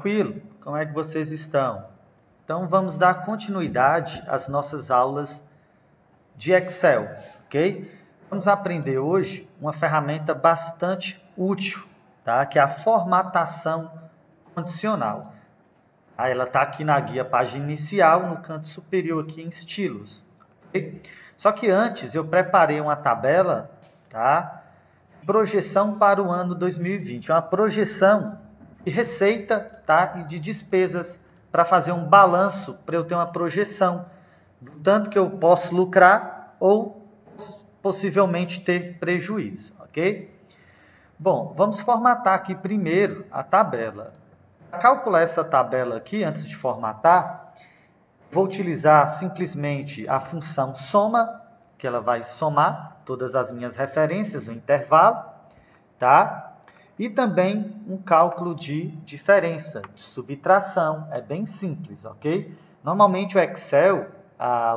Tranquilo? Como é que vocês estão? Então vamos dar continuidade às nossas aulas de Excel, ok? Vamos aprender hoje uma ferramenta bastante útil, tá? Que é a formatação condicional. Ela está aqui na guia página inicial, no canto superior aqui em estilos. Okay? Só que antes eu preparei uma tabela, tá? Projeção para o ano 2020, uma projeção de receita, tá? E de despesas para fazer um balanço, para eu ter uma projeção do tanto que eu posso lucrar ou possivelmente ter prejuízo, ok? Bom, vamos formatar aqui primeiro a tabela. Para calcular essa tabela aqui, antes de formatar, vou utilizar simplesmente a função soma, que ela vai somar todas as minhas referências, o intervalo, tá? E também um cálculo de diferença, de subtração, é bem simples, ok? Normalmente o Excel,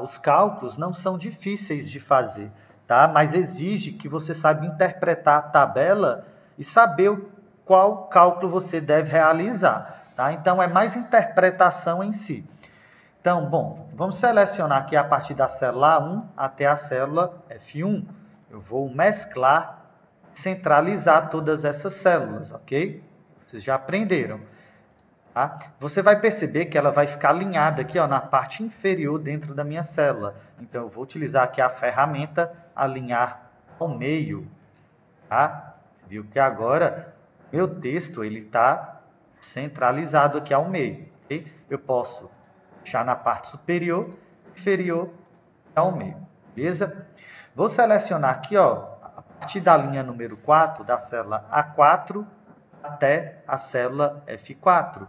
os cálculos não são difíceis de fazer, tá? Mas exige que você saiba interpretar a tabela e saber qual cálculo você deve realizar, tá? Então é mais interpretação em si. Então, bom, vamos selecionar aqui a partir da célula A1 até a célula F1. Eu vou mesclar, centralizar todas essas células, ok? Vocês já aprenderam. Tá? Você vai perceber que ela vai ficar alinhada aqui, ó, na parte inferior dentro da minha célula. Então, eu vou utilizar aqui a ferramenta alinhar ao meio. Tá? Viu que agora meu texto está centralizado aqui ao meio. Okay? Eu posso deixar na parte superior, inferior e ao meio. Beleza? Vou selecionar aqui, ó, a partir da linha número 4, da célula A4 até a célula F4.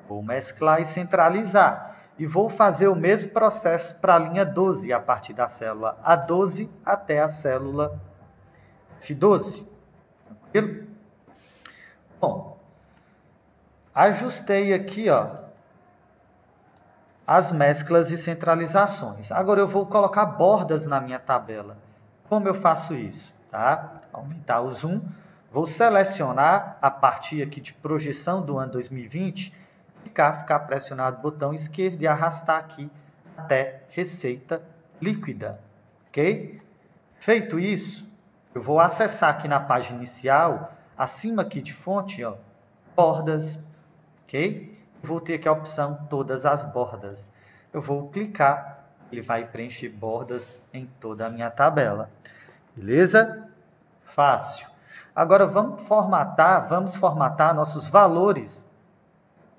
Vou mesclar e centralizar. E vou fazer o mesmo processo para a linha 12, a partir da célula A12 até a célula F12. Tranquilo? Bom, ajustei aqui, ó, as mesclas e centralizações. Agora eu vou colocar bordas na minha tabela. Como eu faço isso? Tá? Aumentar o zoom. Vou selecionar a partir aqui de projeção do ano 2020, ficar pressionado o botão esquerdo e arrastar aqui até receita líquida. Ok? Feito isso, eu vou acessar aqui na página inicial, acima aqui de fonte, ó, bordas. Ok? Vou ter aqui a opção todas as bordas. Eu vou clicar, ele vai preencher bordas em toda a minha tabela. Beleza? Fácil. Agora vamos formatar nossos valores,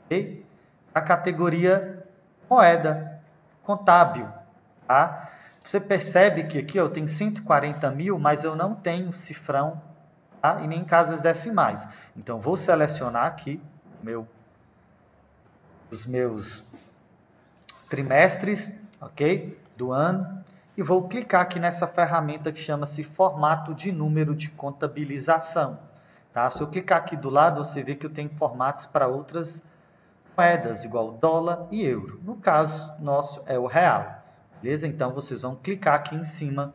okay? A categoria moeda contábil. Tá? Você percebe que aqui eu tenho 140 mil, mas eu não tenho cifrão, tá? E nem casas decimais. Então vou selecionar aqui os meus trimestres, ok? Do ano. E vou clicar aqui nessa ferramenta que chama-se formato de número de contabilização. Tá? Se eu clicar aqui do lado, você vê que eu tenho formatos para outras moedas, igual dólar e euro. No caso, nosso é o real. Beleza? Então, vocês vão clicar aqui em cima,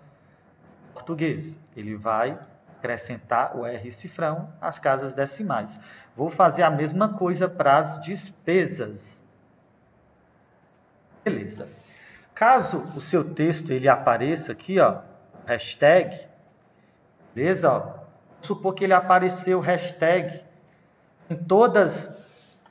português. Ele vai acrescentar o R cifrão às casas decimais. Vou fazer a mesma coisa para as despesas. Beleza. Caso o seu texto ele apareça aqui, ó, hashtag, beleza? Ó, vamos supor que ele apareceu hashtag em todas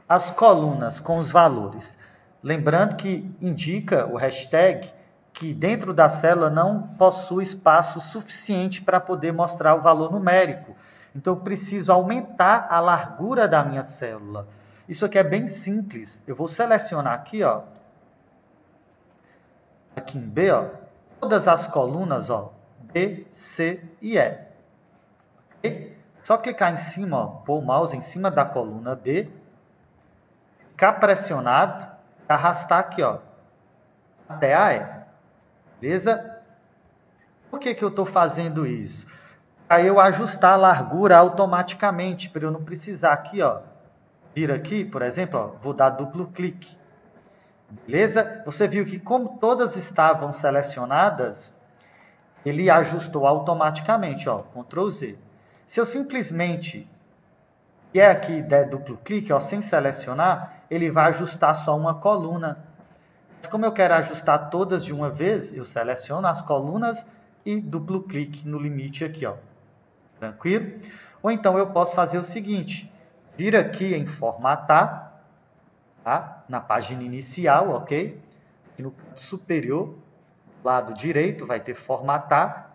as colunas com os valores. Lembrando que indica o hashtag que dentro da célula não possui espaço suficiente para poder mostrar o valor numérico. Então, eu preciso aumentar a largura da minha célula. Isso aqui é bem simples. Eu vou selecionar aqui, ó, aqui em B, ó, todas as colunas, ó, B, C e E. Okay? Só clicar em cima, ó, pôr o mouse em cima da coluna B, ficar pressionado, arrastar aqui, ó, até a E. Beleza? Por que eu estou fazendo isso? Para eu ajustar a largura automaticamente, para eu não precisar aqui, ó, vir aqui, por exemplo, ó, vou dar duplo clique. Beleza? Você viu que como todas estavam selecionadas, ele ajustou automaticamente, ó, Ctrl Z. Se eu simplesmente e aqui der duplo clique, ó, sem selecionar, ele vai ajustar só uma coluna. Mas como eu quero ajustar todas de uma vez, eu seleciono as colunas e duplo clique no limite aqui, ó. Tranquilo? Ou então eu posso fazer o seguinte, vir aqui em formatar, tá? Na página inicial, ok? Aqui no canto superior, lado direito, vai ter formatar,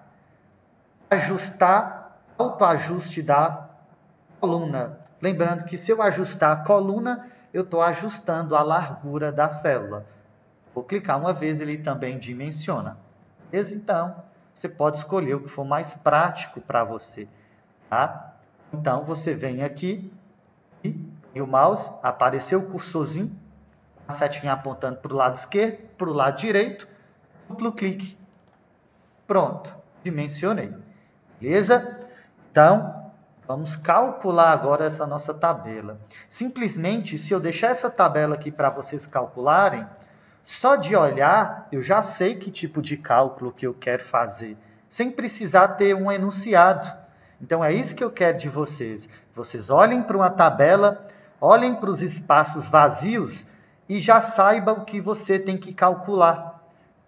ajustar, autoajuste da coluna. Lembrando que se eu ajustar a coluna, eu estou ajustando a largura da célula. Vou clicar uma vez, ele também dimensiona. Beleza? Então, você pode escolher o que for mais prático para você. Tá? Então, você vem aqui e o mouse, apareceu o cursorzinho, a setinha apontando para o lado esquerdo, para o lado direito, duplo clique. Pronto, dimensionei. Beleza? Então, vamos calcular agora essa nossa tabela. Simplesmente, se eu deixar essa tabela aqui para vocês calcularem, só de olhar, eu já sei que tipo de cálculo que eu quero fazer, sem precisar ter um enunciado. Então, é isso que eu quero de vocês. Vocês olhem para uma tabela, olhem para os espaços vazios e já saibam o que você tem que calcular.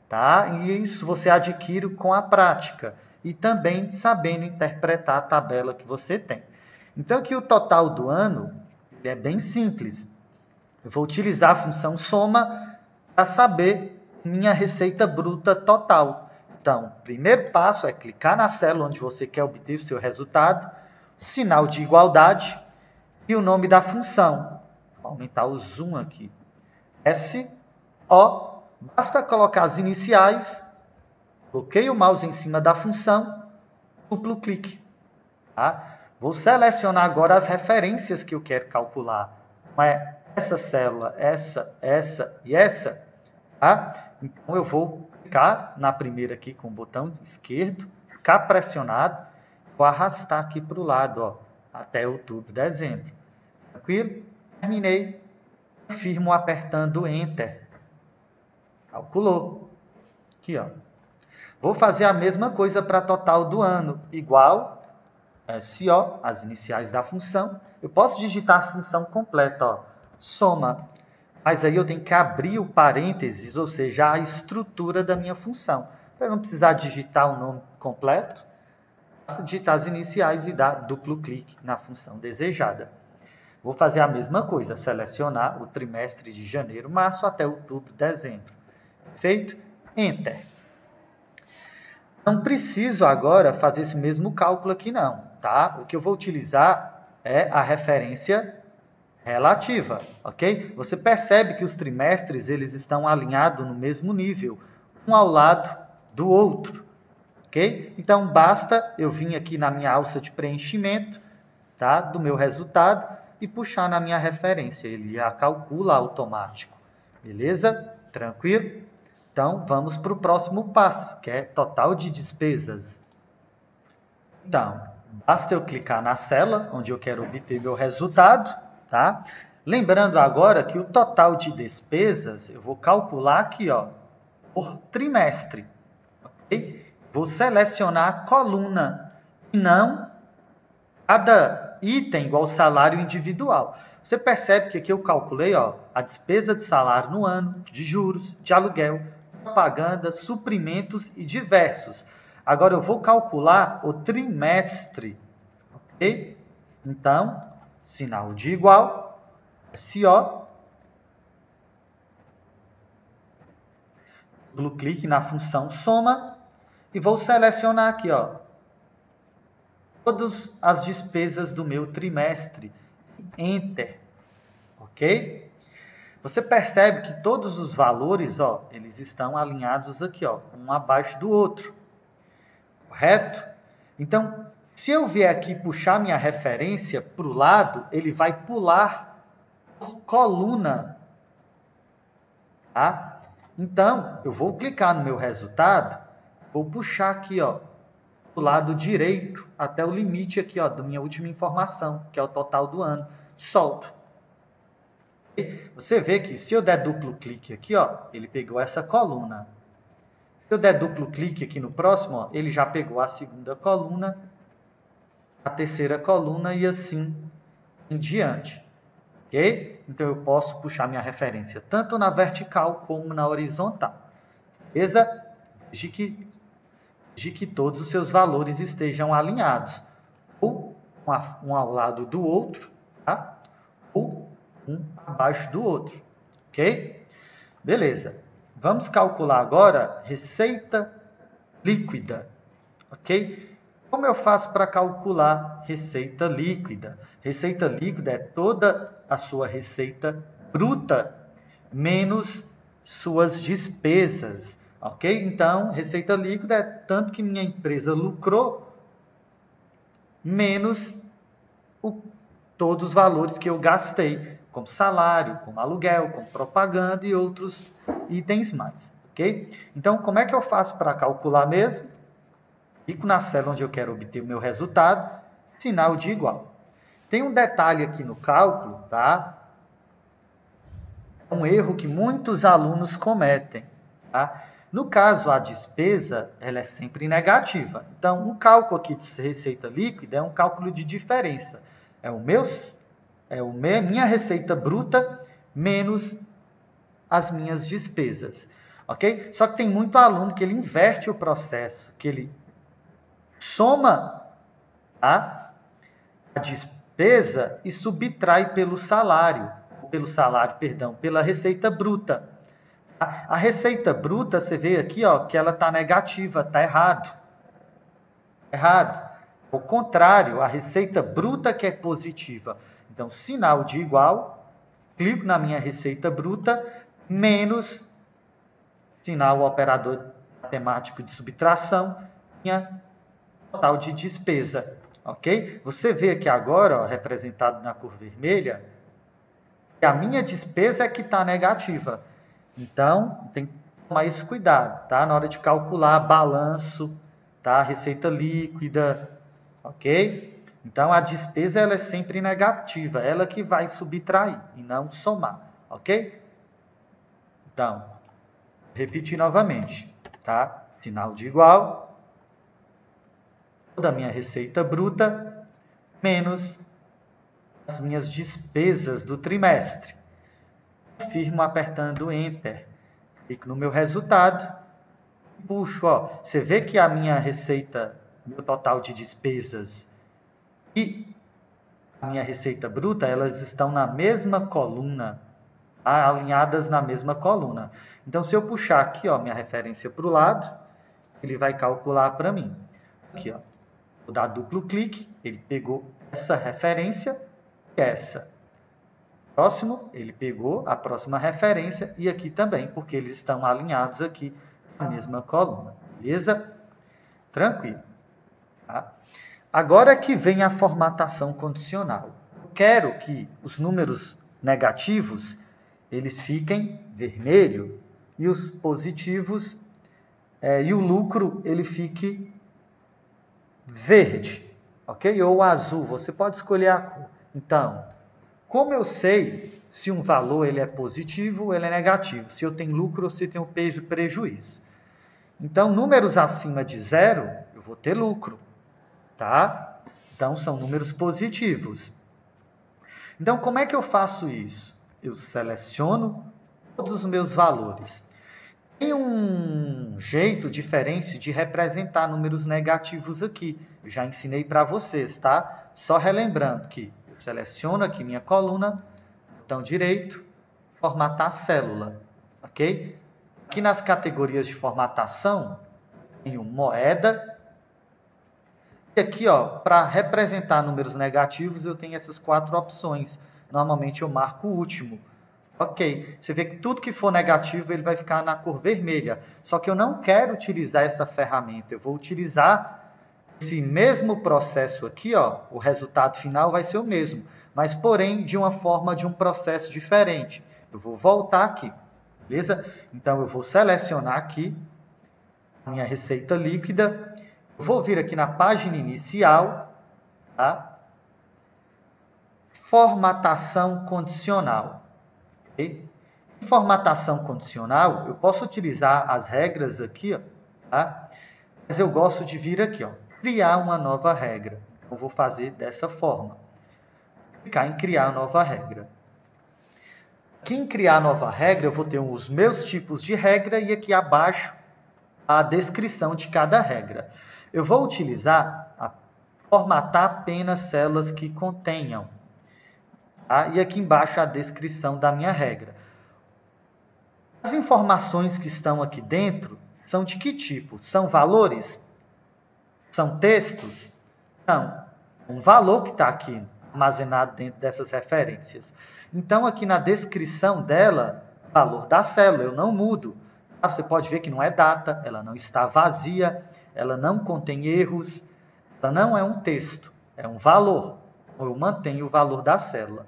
Tá? E isso você adquire com a prática e também sabendo interpretar a tabela que você tem. Então, aqui o total do ano ele é bem simples. Eu vou utilizar a função soma para saber minha receita bruta total. Então, o primeiro passo é clicar na célula onde você quer obter o seu resultado, sinal de igualdade e o nome da função. Vou aumentar o zoom aqui. SO. Basta colocar as iniciais, coloquei o mouse em cima da função, duplo clique. Tá? Vou selecionar agora as referências que eu quero calcular. É essa célula, essa e essa. Tá? Então, eu vou clicar na primeira aqui com o botão esquerdo, ficar pressionado, vou arrastar aqui para o lado, ó, até outubro, dezembro. Tranquilo? Terminei. Confirmo apertando Enter. Calculou. Aqui, ó. Vou fazer a mesma coisa para total do ano. Igual, SO, as iniciais da função. Eu posso digitar a função completa, ó, soma. Mas aí eu tenho que abrir o parênteses, ou seja, a estrutura da minha função. Para não precisar digitar o nome completo, basta digitar as iniciais e dar duplo clique na função desejada. Vou fazer a mesma coisa, selecionar o trimestre de janeiro, março até outubro, dezembro. Feito? Enter. Não preciso agora fazer esse mesmo cálculo aqui não, tá? O que eu vou utilizar é a referência relativa, ok? Você percebe que os trimestres eles estão alinhados no mesmo nível, um ao lado do outro, ok? Então, basta eu vir aqui na minha alça de preenchimento, tá? Do meu resultado e puxar na minha referência. Ele já calcula automático, beleza? Tranquilo? Então, vamos para o próximo passo, que é total de despesas. Então, basta eu clicar na célula onde eu quero obter meu resultado, tá? Lembrando agora que o total de despesas, eu vou calcular aqui, ó, por trimestre. Okay? Vou selecionar a coluna e não cada item igual salário individual. Você percebe que aqui eu calculei, ó, a despesa de salário no ano, de juros, de aluguel, propaganda, suprimentos e diversos. Agora eu vou calcular o trimestre, ok? Então, sinal de igual, SO, duplo clique na função soma e vou selecionar aqui, ó, todas as despesas do meu trimestre. Enter, ok? Você percebe que todos os valores, ó, eles estão alinhados aqui, ó, um abaixo do outro. Correto? Então, se eu vier aqui puxar minha referência para o lado, ele vai pular por coluna. Tá? Então, eu vou clicar no meu resultado, vou puxar aqui, ó, do lado direito até o limite aqui, ó, da minha última informação, que é o total do ano. Solto. Você vê que se eu der duplo clique aqui, ó, ele pegou essa coluna. Se eu der duplo clique aqui no próximo, ó, ele já pegou a segunda coluna, a terceira coluna e assim em diante. Ok? Então, eu posso puxar minha referência tanto na vertical como na horizontal. Beleza? Desde que todos os seus valores estejam alinhados. Ou um ao lado do outro, tá? Ou um abaixo do outro. Ok? Beleza. Vamos calcular agora receita líquida. Ok? Como eu faço para calcular receita líquida? Receita líquida é toda a sua receita bruta menos suas despesas. Ok? Então, receita líquida é tanto que minha empresa lucrou menos todos os valores que eu gastei, como salário, como aluguel, como propaganda e outros itens mais. Ok? Então, como é que eu faço para calcular mesmo? Clico na célula onde eu quero obter o meu resultado, sinal de igual. Tem um detalhe aqui no cálculo, tá? Um erro que muitos alunos cometem, tá? No caso, a despesa, ela é sempre negativa. Então, um cálculo aqui de receita líquida é um cálculo de diferença. Minha receita bruta menos as minhas despesas. Ok? Só que tem muito aluno que ele inverte o processo, que ele soma, tá, a despesa e subtrai pela receita bruta. A receita bruta, você vê aqui, ó, que ela está negativa, está errado. Errado. Ao contrário, a receita bruta que é positiva. Então, sinal de igual, clico na minha receita bruta, menos sinal operador matemático de subtração, minha total de despesa. Ok? Você vê aqui agora, ó, representado na cor vermelha, que a minha despesa é que está negativa. Então, tem que tomar esse cuidado, tá? Na hora de calcular balanço, tá? Receita líquida, ok? Então, a despesa ela é sempre negativa, ela que vai subtrair e não somar, ok? Então, repetir novamente, tá? Sinal de igual, toda a minha receita bruta, menos as minhas despesas do trimestre. Confirmo apertando Enter. Clico no meu resultado. Puxo, ó. Você vê que a minha receita, meu total de despesas e a minha receita bruta, elas estão na mesma coluna, tá? Alinhadas na mesma coluna. Então, se eu puxar aqui, ó, minha referência para o lado, ele vai calcular para mim. Aqui, ó. Vou dar duplo clique, ele pegou essa referência e essa. Próximo, ele pegou a próxima referência e aqui também, porque eles estão alinhados aqui na mesma coluna. Beleza? Tranquilo. Tá? Agora que vem a formatação condicional. Eu quero que os números negativos eles fiquem vermelho e os positivos e o lucro ele fique verde, ok? Ou azul, você pode escolher a cor. Então, como eu sei se um valor ele é positivo ou ele é negativo, se eu tenho lucro ou se eu tenho prejuízo? Então, números acima de 0, eu vou ter lucro, tá? Então, são números positivos. Então, como é que eu faço isso? Eu seleciono todos os meus valores. Tem um jeito diferente de representar números negativos aqui. Eu já ensinei para vocês, tá? Só relembrando que eu seleciono aqui minha coluna, botão direito, formatar célula, ok? Aqui nas categorias de formatação, tenho moeda. E aqui, ó, para representar números negativos, eu tenho essas 4 opções. Normalmente eu marco o último. Ok, você vê que tudo que for negativo ele vai ficar na cor vermelha. Só que eu não quero utilizar essa ferramenta. Eu vou utilizar esse mesmo processo aqui, ó, o resultado final vai ser o mesmo, mas porém de uma forma de um processo diferente. Eu vou voltar aqui, beleza? Então eu vou selecionar aqui a minha receita líquida. Eu vou vir aqui na página inicial, tá? Formatação condicional. Okay? Em formatação condicional, eu posso utilizar as regras aqui, ó, tá? Mas eu gosto de vir aqui, ó, criar uma nova regra. Eu vou fazer dessa forma. clicar em criar nova regra. Aqui em criar nova regra, eu vou ter os meus tipos de regra e aqui abaixo a descrição de cada regra. Eu vou utilizar a formatar apenas células que contenham. Tá? E aqui embaixo a descrição da minha regra. As informações que estão aqui dentro são de que tipo? São valores? São textos? Não. Um valor que está aqui armazenado dentro dessas referências. Então, aqui na descrição dela, valor da célula, eu não mudo. Você pode ver que não é data, ela não está vazia, ela não contém erros, ela não é um texto, é um valor. Eu mantenho o valor da célula.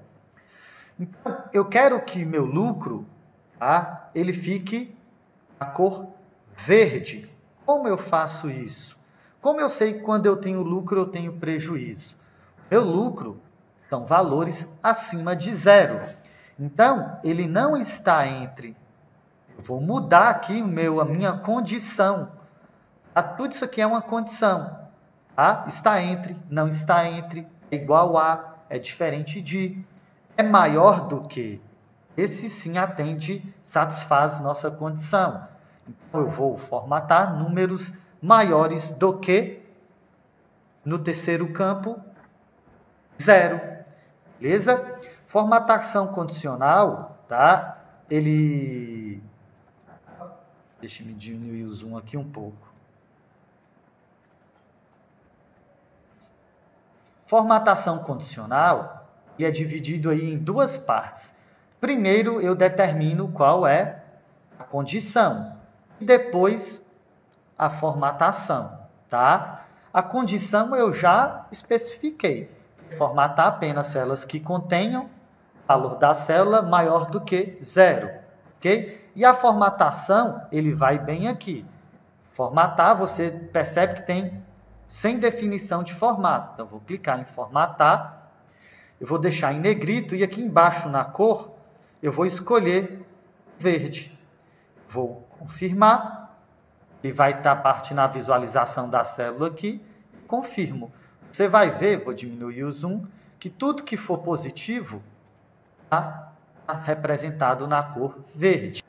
Então, eu quero que meu lucro, tá, ele fique a cor verde. Como eu faço isso? Como eu sei que quando eu tenho lucro, eu tenho prejuízo? Meu lucro são valores acima de 0. Então, ele não está entre... Eu vou mudar aqui a minha condição. Tá? Tudo isso aqui é uma condição. Tá? Está entre, não está entre, é igual a, é diferente de, é maior do que. Esse sim atende, satisfaz nossa condição. Então, eu vou formatar números maiores do que, no terceiro campo, 0. Beleza? Formatação condicional, tá? Deixa eu diminuir o zoom aqui um pouco. Formatação condicional é dividido aí em duas partes. Primeiro, eu determino qual é a condição. E depois, a formatação, tá? A condição eu já especifiquei. Formatar apenas células que contenham valor da célula maior do que 0. Ok? E a formatação, ele vai bem aqui. Formatar, você percebe que tem sem definição de formato. Então, vou clicar em formatar. Eu vou deixar em negrito e aqui embaixo na cor, eu vou escolher verde. Vou confirmar. E vai estar parte na visualização da célula aqui. Confirmo. Você vai ver, vou diminuir o zoom, que tudo que for positivo está representado na cor verde.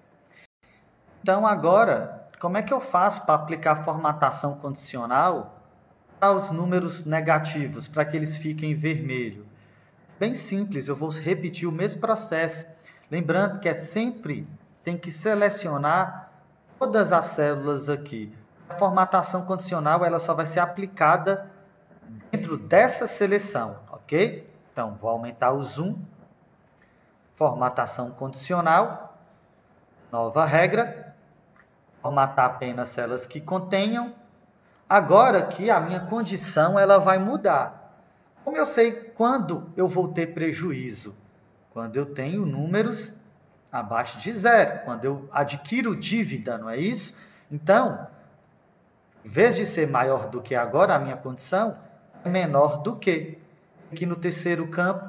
Então, agora, como é que eu faço para aplicar formatação condicional para os números negativos, para que eles fiquem em vermelho? Bem simples, eu vou repetir o mesmo processo. Lembrando que tem que selecionar todas as células aqui. A formatação condicional ela só vai ser aplicada dentro dessa seleção, ok? Então, vou aumentar o zoom. Formatação condicional. Nova regra. Formatar apenas células que contenham. Agora aqui a minha condição ela vai mudar. Como eu sei quando eu vou ter prejuízo? Quando eu tenho números abaixo de 0. Quando eu adquiro dívida, não é isso? Então, em vez de ser maior do que agora, a minha condição é menor do que. Aqui no terceiro campo,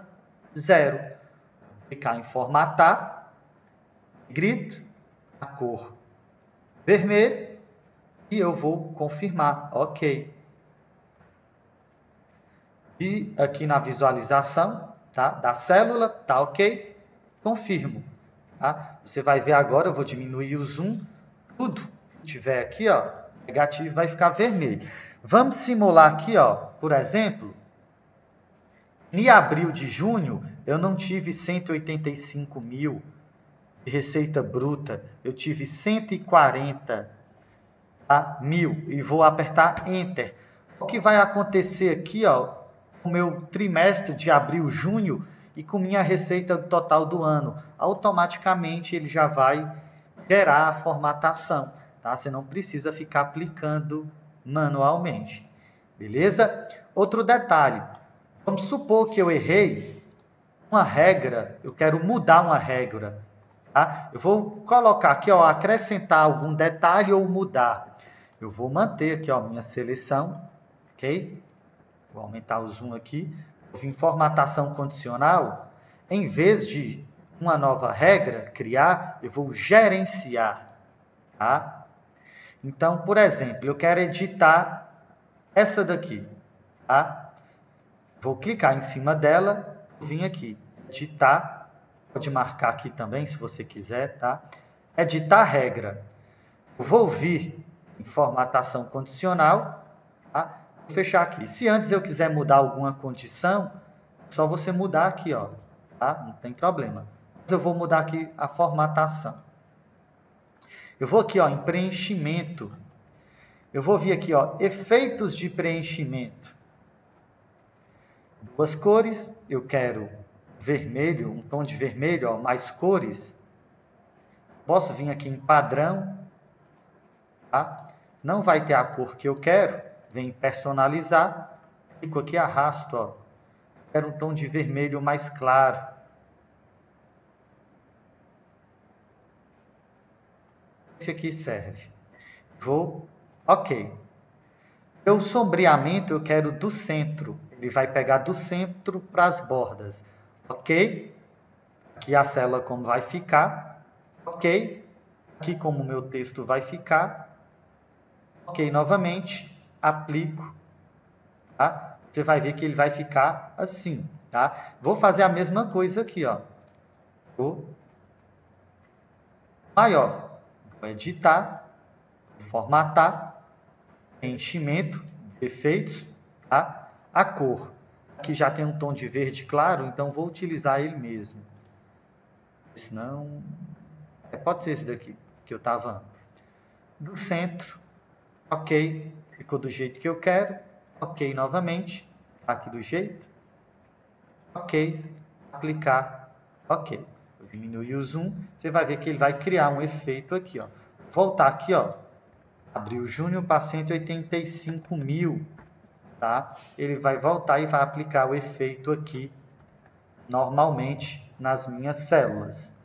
0. Vou clicar em formatar, grito, a cor vermelho, e eu vou confirmar, ok. E aqui na visualização da célula, tá ok, confirmo. Tá? Você vai ver agora, eu vou diminuir o zoom, tudo que tiver aqui, ó, negativo vai ficar vermelho. Vamos simular aqui, ó, por exemplo, em abril de junho, eu não tive 185 mil de receita bruta, eu tive 140 mil e vou apertar Enter. O que vai acontecer aqui, ó, o meu trimestre de abril, junho e com minha receita total do ano, automaticamente ele já vai gerar a formatação, tá? Você não precisa ficar aplicando manualmente, beleza? Outro detalhe, vamos supor que eu errei uma regra, eu quero mudar uma regra, tá? Eu vou colocar aqui, ó, acrescentar algum detalhe ou mudar. Eu vou manter aqui, ó, minha seleção, ok? Vou aumentar o zoom aqui. Vou vir em formatação condicional. Em vez de uma nova regra criar, eu vou gerenciar, tá? Então, por exemplo, eu quero editar essa daqui, tá? Vou clicar em cima dela, Vim aqui, editar, pode marcar aqui também se você quiser, tá? Editar regra. Eu vou vir em formatação condicional, tá? Vou fechar aqui. Se antes eu quiser mudar alguma condição, é só você mudar aqui, ó, tá? Não tem problema. Mas eu vou mudar aqui a formatação. Eu vou aqui, ó, em preenchimento. Eu vou vir aqui, ó, efeitos de preenchimento. Duas cores, eu quero vermelho, um tom de vermelho, ó, mais cores. Posso vir aqui em padrão, tá? Não vai ter a cor que eu quero, vem em personalizar, clico aqui, arrasto, ó. Quero um tom de vermelho mais claro. Esse aqui serve. Vou, ok. O sombreamento eu quero do centro. Ele vai pegar do centro para as bordas. Ok. Aqui a célula como vai ficar. Ok. Aqui como o meu texto vai ficar. Ok, novamente. Aplico. Tá? Você vai ver que ele vai ficar assim. Tá? Vou fazer a mesma coisa aqui. Ó. Vou maior. Vou editar. Formatar. Preenchimento. Efeitos. Tá? A cor. Aqui já tem um tom de verde claro, então vou utilizar ele mesmo. Senão, pode ser esse daqui, que eu estava do centro. Ok, ficou do jeito que eu quero. Ok, novamente, aqui do jeito. Ok, aplicar. Ok, eu diminui o zoom. Você vai ver que ele vai criar um efeito aqui. Ó. Voltar aqui, ó. Abrir o Júnior para 185.000. Tá? Ele vai voltar e vai aplicar o efeito aqui, normalmente, nas minhas células.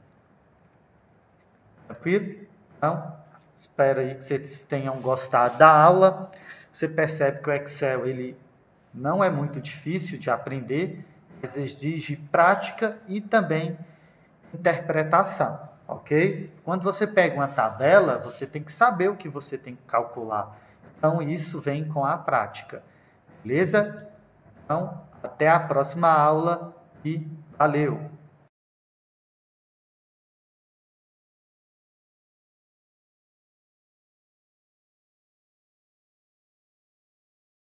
Tranquilo? Então, espero aí que vocês tenham gostado da aula. Você percebe que o Excel ele não é muito difícil de aprender, mas exige prática e também interpretação, ok? Quando você pega uma tabela, você tem que saber o que você tem que calcular. Então, isso vem com a prática. Beleza? Então, até a próxima aula e valeu!